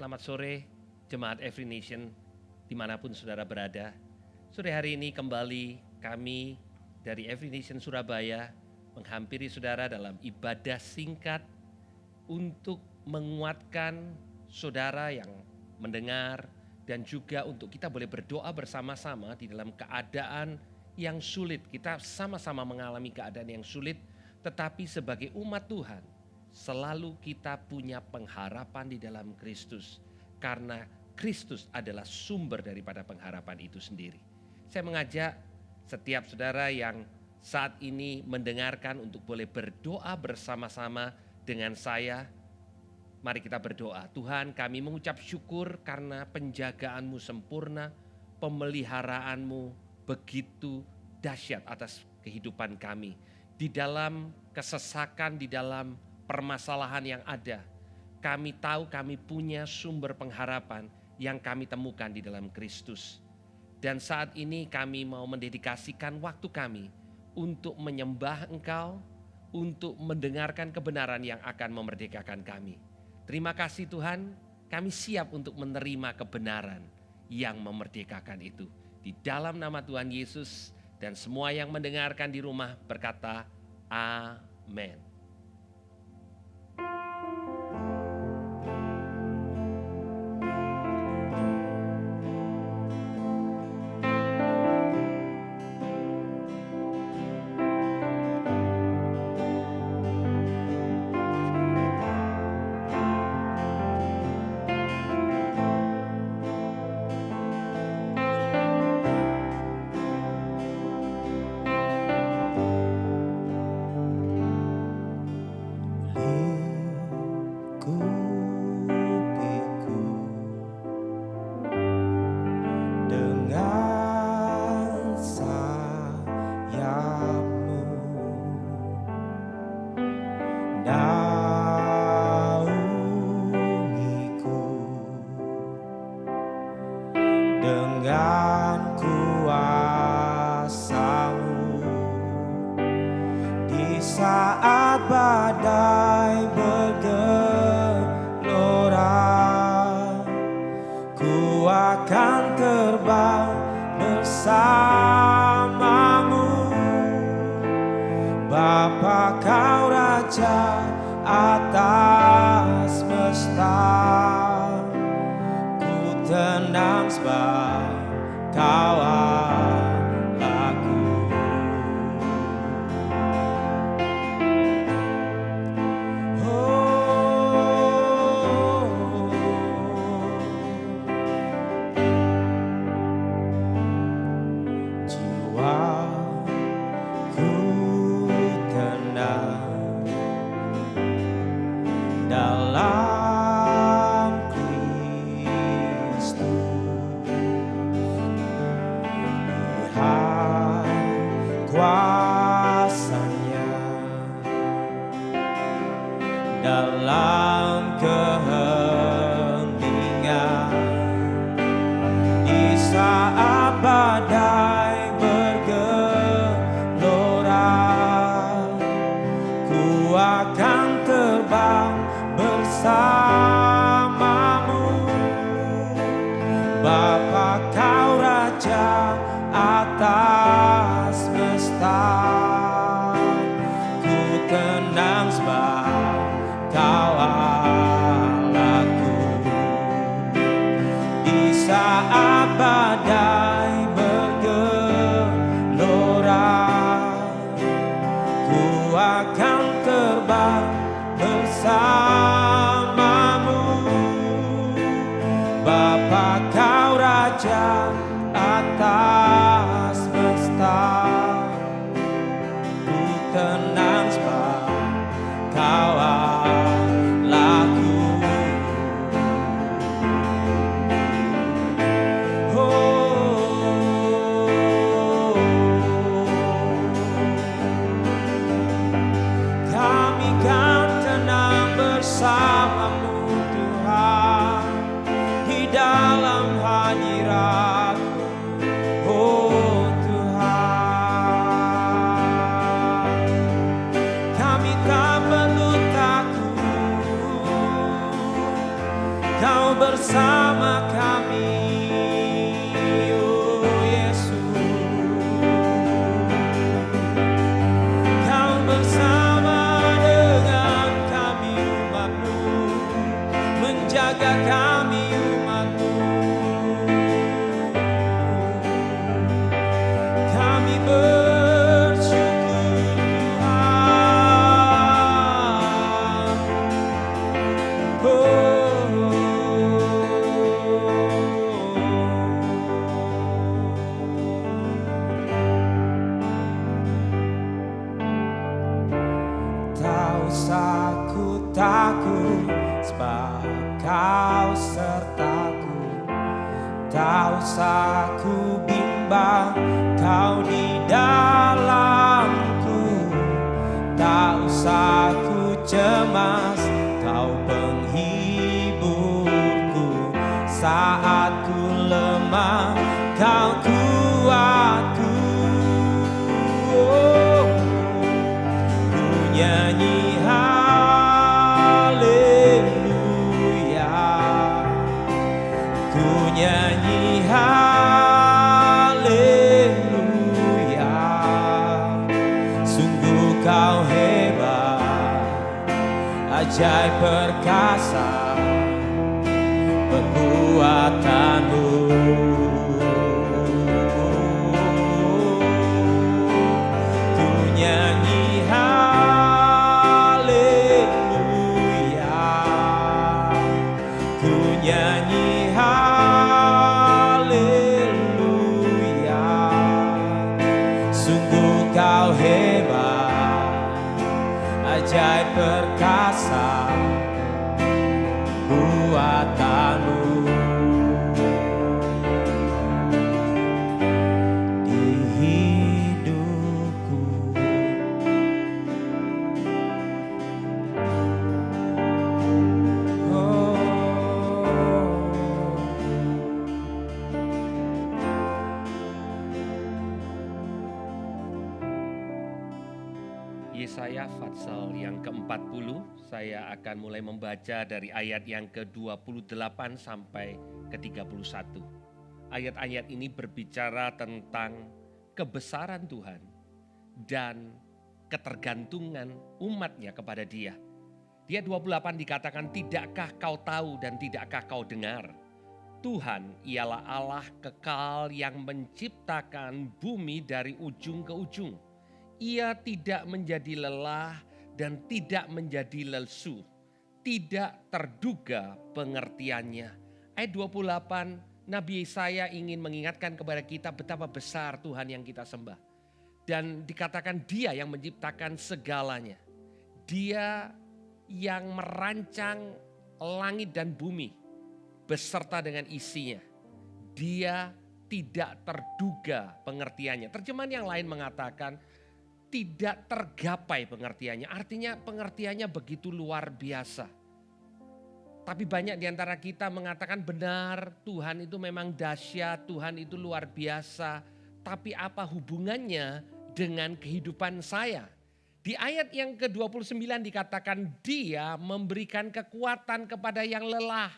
Selamat sore, Jemaat Every Nation, dimanapun saudara berada. Sore hari ini kembali kami dari Every Nation Surabaya menghampiri saudara dalam ibadah singkat untuk menguatkan saudara yang mendengar dan juga untuk kita boleh berdoa bersama-sama di dalam keadaan yang sulit. Kita sama-sama mengalami keadaan yang sulit, tetapi sebagai umat Tuhan, selalu kita punya pengharapan di dalam Kristus. Karena Kristus adalah sumber daripada pengharapan itu sendiri. Saya mengajak setiap saudara yang saat ini mendengarkan untuk boleh berdoa bersama-sama dengan saya. Mari kita berdoa. Tuhan, kami mengucap syukur karena penjagaanmu sempurna, pemeliharaanmu begitu dahsyat atas kehidupan kami. Di dalam kesesakan, di dalam permasalahan yang ada, kami tahu kami punya sumber pengharapan yang kami temukan di dalam Kristus. Dan saat ini kami mau mendedikasikan waktu kami untuk menyembah Engkau, untuk mendengarkan kebenaran yang akan memerdekakan kami. Terima kasih Tuhan, kami siap untuk menerima kebenaran yang memerdekakan itu. Di dalam nama Tuhan Yesus, dan semua yang mendengarkan di rumah berkata, Amin. Dengan kuasa-Mu di saat badai bergelora, ku akan terbang bersama-Mu. Bapa, Kau Raja atas semesta, ku tenang sebab Kau Allahku. Jiwaku tenang dalam Kristus. Kuasa-Nya dalam keheningan, di saat badai bergelora, ku akan terbang bersama-Mu. Bapa, Kau Raja atas semesta, ku tenang sebab Kau Allahku. Di saat badai bergelora, ku akan terbang bersama-Mu. Bapa, Kau Raja atas semesta, sebab Kau sertaku. Tak usah ku bimbang, Kau di dalamku. Tak usah ku cemas, Kau penghiburku. Saat ku lemah, Kau kuatku. Oh, ku nyanyi haleluya, ku nyanyi haleluya. Sungguh Kau hebat, ajaib perkasa perbuatanmu. Ku nyanyi haleluya, ku nyanyi haleluya. Sungguh Kau hebat, ajaib perkasa buatanmu. Di hidupku Yesaya Fatsal yang ke-40, saya akan mulai membaca dari ayat yang ke-28 sampai ke-31. Ayat-ayat ini berbicara tentang kebesaran Tuhan dan ketergantungan umatnya kepada Dia. Dia 28 dikatakan, tidakkah kau tahu dan tidakkah kau dengar? Tuhan ialah Allah kekal yang menciptakan bumi dari ujung ke ujung. Ia tidak menjadi lelah dan tidak menjadi lesu. Tidak terduga pengertiannya. Ayat 28, Nabi Yesaya ingin mengingatkan kepada kita betapa besar Tuhan yang kita sembah. Dan dikatakan Dia yang menciptakan segalanya. Dia yang merancang langit dan bumi beserta dengan isinya. Dia tidak terduga pengertiannya. Terjemahan yang lain mengatakan tidak tergapai pengertiannya. Artinya pengertiannya begitu luar biasa. Tapi banyak di antara kita mengatakan benar, Tuhan itu memang dahsyat, Tuhan itu luar biasa. Tapi apa hubungannya dengan kehidupan saya? Di ayat yang ke-29 dikatakan Dia memberikan kekuatan kepada yang lelah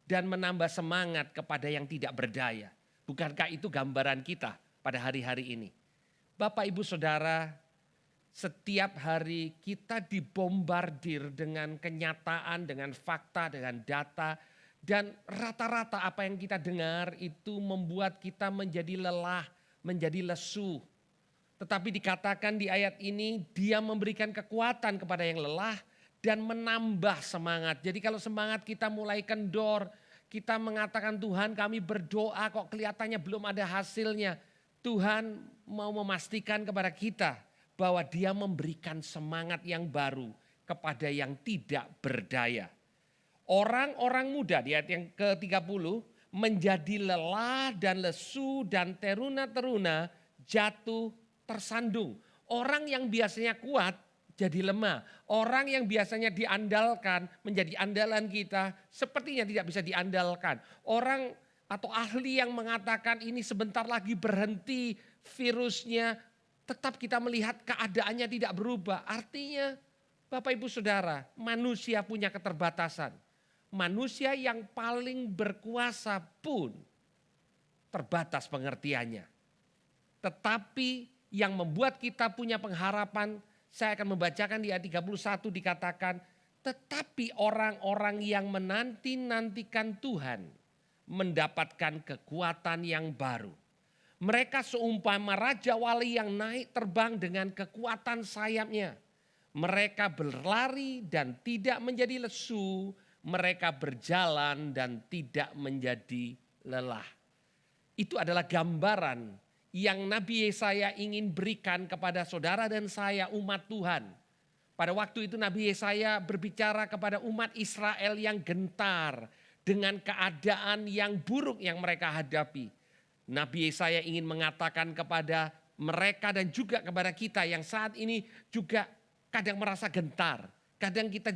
dan menambah semangat kepada yang tidak berdaya. Bukankah itu gambaran kita pada hari-hari ini? Bapak, Ibu, Saudara, setiap hari kita dibombardir dengan kenyataan, dengan fakta, dengan data. Dan rata-rata apa yang kita dengar itu membuat kita menjadi lelah, menjadi lesu. Tetapi dikatakan di ayat ini Dia memberikan kekuatan kepada yang lelah dan menambah semangat. Jadi kalau semangat kita mulai kendor, kita mengatakan Tuhan kami berdoa kok kelihatannya belum ada hasilnya. Tuhan mau memastikan kepada kita bahwa Dia memberikan semangat yang baru kepada yang tidak berdaya. Orang-orang muda di ayat yang ke-30 menjadi lelah dan lesu dan teruna-teruna jatuh tersandung. Orang yang biasanya kuat jadi lemah. Orang yang biasanya diandalkan menjadi andalan kita sepertinya tidak bisa diandalkan. Orang atau ahli yang mengatakan ini sebentar lagi berhenti virusnya, tetap kita melihat keadaannya tidak berubah. Artinya Bapak Ibu Saudara, manusia punya keterbatasan. Manusia yang paling berkuasa pun terbatas pengertiannya. Tetapi yang membuat kita punya pengharapan, saya akan membacakan di ayat 31 dikatakan, tetapi orang-orang yang menanti-nantikan Tuhan mendapatkan kekuatan yang baru. Mereka seumpama raja wali yang naik terbang dengan kekuatan sayapnya. Mereka berlari dan tidak menjadi lesu. Mereka berjalan dan tidak menjadi lelah. Itu adalah gambaran yang Nabi Yesaya ingin berikan kepada saudara dan saya umat Tuhan. Pada waktu itu Nabi Yesaya berbicara kepada umat Israel yang gentar dengan keadaan yang buruk yang mereka hadapi. Nabi Yesaya ingin mengatakan kepada mereka dan juga kepada kita yang saat ini juga kadang merasa gentar. Kadang kita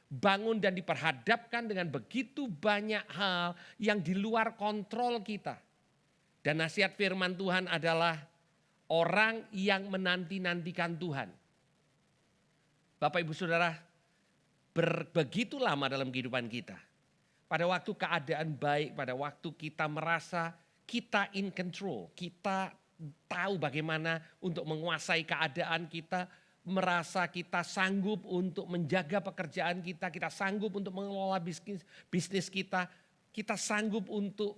bangun dan diperhadapkan dengan begitu banyak hal yang di luar kontrol kita. Dan nasihat firman Tuhan adalah orang yang menanti-nantikan Tuhan. Bapak Ibu Saudara, begitu lama dalam kehidupan kita. Pada waktu keadaan baik, pada waktu kita merasa kita in control, kita tahu bagaimana untuk menguasai keadaan kita, merasa kita sanggup untuk menjaga pekerjaan kita, kita sanggup untuk mengelola bisnis kita, kita sanggup untuk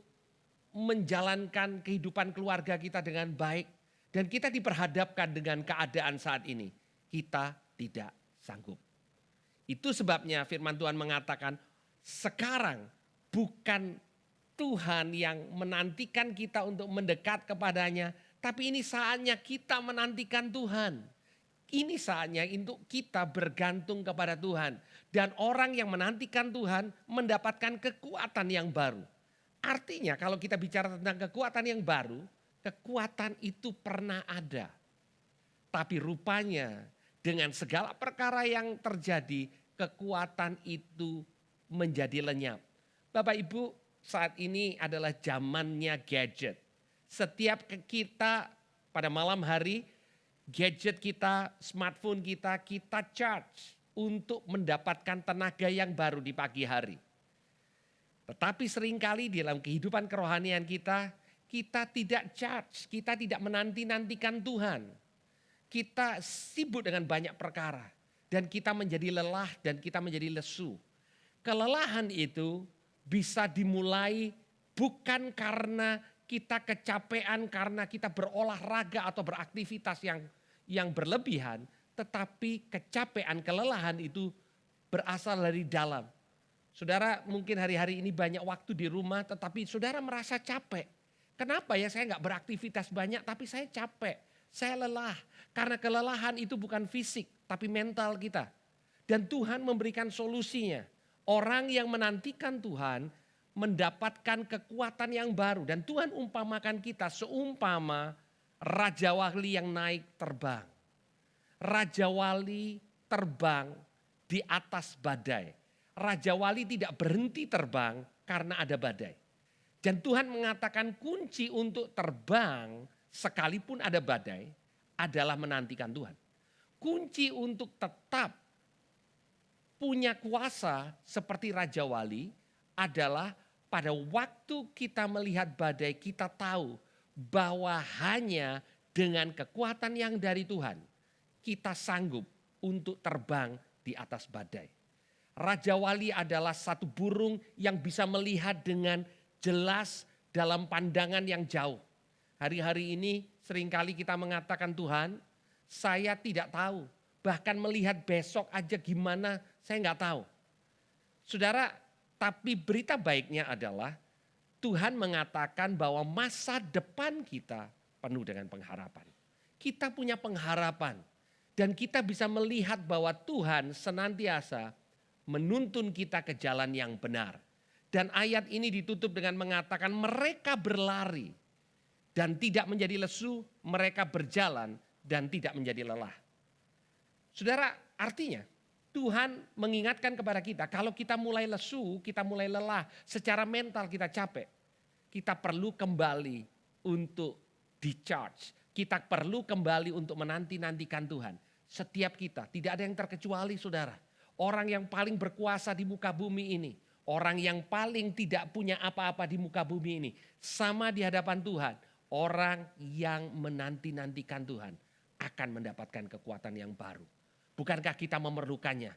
menjalankan kehidupan keluarga kita dengan baik. Dan kita diperhadapkan dengan keadaan saat ini. Kita tidak sanggup. Itu sebabnya firman Tuhan mengatakan sekarang bukan Tuhan yang menantikan kita untuk mendekat kepadanya. Tapi ini saatnya kita menantikan Tuhan. Ini saatnya untuk kita bergantung kepada Tuhan. Dan orang yang menantikan Tuhan mendapatkan kekuatan yang baru. Artinya kalau kita bicara tentang kekuatan yang baru, kekuatan itu pernah ada. Tapi rupanya dengan segala perkara yang terjadi, kekuatan itu menjadi lenyap. Bapak Ibu, saat ini adalah zamannya gadget. Setiap kita pada malam hari, gadget kita, smartphone kita charge untuk mendapatkan tenaga yang baru di pagi hari. Tetapi seringkali dalam kehidupan kerohanian kita tidak charge, kita tidak menanti-nantikan Tuhan. Kita sibuk dengan banyak perkara dan kita menjadi lelah dan kita menjadi lesu. Kelelahan itu bisa dimulai bukan karena kita kecapean, karena kita berolahraga atau beraktivitas yang berlebihan, tetapi kecapean, kelelahan itu berasal dari dalam. Saudara mungkin hari-hari ini banyak waktu di rumah, tetapi saudara merasa capek. Kenapa ya saya nggak beraktivitas banyak tapi saya capek, saya lelah. Karena kelelahan itu bukan fisik tapi mental kita. Dan Tuhan memberikan solusinya. Orang yang menantikan Tuhan mendapatkan kekuatan yang baru. Dan Tuhan umpamakan kita seumpama Raja Wali yang naik terbang. Raja Wali terbang di atas badai. Raja Wali tidak berhenti terbang karena ada badai. Dan Tuhan mengatakan kunci untuk terbang sekalipun ada badai adalah menantikan Tuhan. Kunci untuk tetap punya kuasa seperti Raja Wali adalah pada waktu kita melihat badai kita tahu bahwa hanya dengan kekuatan yang dari Tuhan kita sanggup untuk terbang di atas badai. Raja Wali adalah satu burung yang bisa melihat dengan jelas dalam pandangan yang jauh. Hari-hari ini seringkali kita mengatakan Tuhan, saya tidak tahu. Bahkan melihat besok aja gimana saya nggak tahu. Saudara, tapi berita baiknya adalah Tuhan mengatakan bahwa masa depan kita penuh dengan pengharapan. Kita punya pengharapan dan kita bisa melihat bahwa Tuhan senantiasa menuntun kita ke jalan yang benar. Dan ayat ini ditutup dengan mengatakan mereka berlari dan tidak menjadi lesu, mereka berjalan dan tidak menjadi lelah. Saudara, artinya Tuhan mengingatkan kepada kita kalau kita mulai lesu, kita mulai lelah, secara mental kita capek. Kita perlu kembali untuk di-charge. Kita perlu kembali untuk menanti-nantikan Tuhan. Setiap kita, tidak ada yang terkecuali saudara. Orang yang paling berkuasa di muka bumi ini. Orang yang paling tidak punya apa-apa di muka bumi ini. Sama di hadapan Tuhan. Orang yang menanti-nantikan Tuhan akan mendapatkan kekuatan yang baru. Bukankah kita memerlukannya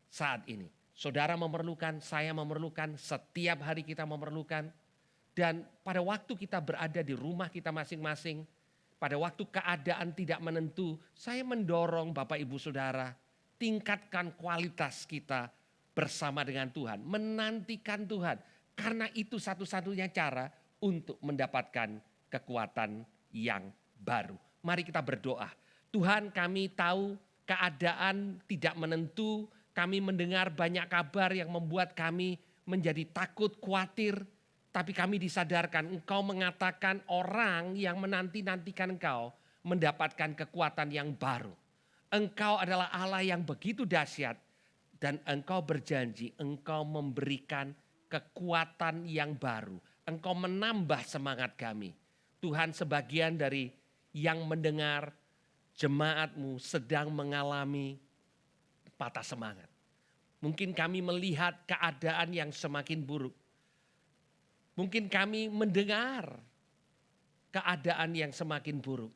saat ini? Saudara memerlukan, saya memerlukan, setiap hari kita memerlukan. Dan pada waktu kita berada di rumah kita masing-masing, pada waktu keadaan tidak menentu, saya mendorong Bapak Ibu Saudara, tingkatkan kualitas kita bersama dengan Tuhan. Menantikan Tuhan. Karena itu satu-satunya cara untuk mendapatkan kekuatan yang baru. Mari kita berdoa. Tuhan, kami tahu keadaan tidak menentu, kami mendengar banyak kabar yang membuat kami menjadi takut, khawatir. Tapi kami disadarkan Engkau mengatakan orang yang menanti-nantikan Engkau mendapatkan kekuatan yang baru. Engkau adalah Allah yang begitu dahsyat dan Engkau berjanji Engkau memberikan kekuatan yang baru. Engkau menambah semangat kami. Tuhan, sebagian dari yang mendengar jemaat-Mu sedang mengalami patah semangat. Mungkin kami melihat keadaan yang semakin buruk. Mungkin kami mendengar keadaan yang semakin buruk.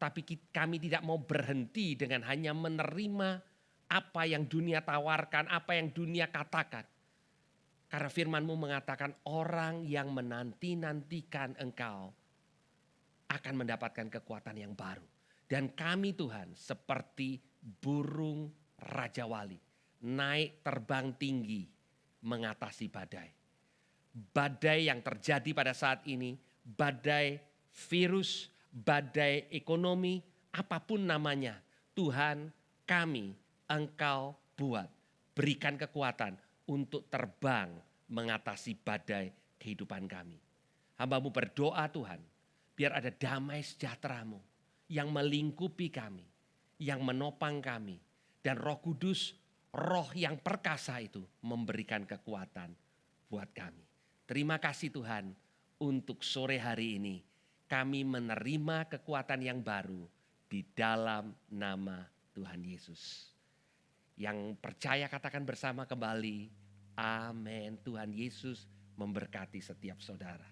Tapi kami tidak mau berhenti dengan hanya menerima apa yang dunia tawarkan, apa yang dunia katakan. Karena firman-Mu mengatakan orang yang menanti-nantikan Engkau akan mendapatkan kekuatan yang baru. Dan kami Tuhan seperti burung Raja Wali, naik terbang tinggi mengatasi badai. Badai yang terjadi pada saat ini, badai virus, badai ekonomi, apapun namanya. Tuhan, kami, Engkau buat, berikan kekuatan untuk terbang mengatasi badai kehidupan kami. Hamba-Mu berdoa Tuhan, biar ada damai sejahtera-Mu yang melingkupi kami, yang menopang kami. Dan Roh Kudus, roh yang perkasa itu memberikan kekuatan buat kami. Terima kasih Tuhan untuk sore hari ini kami menerima kekuatan yang baru di dalam nama Tuhan Yesus. Yang percaya katakan bersama kembali, amin. Tuhan Yesus memberkati setiap saudara.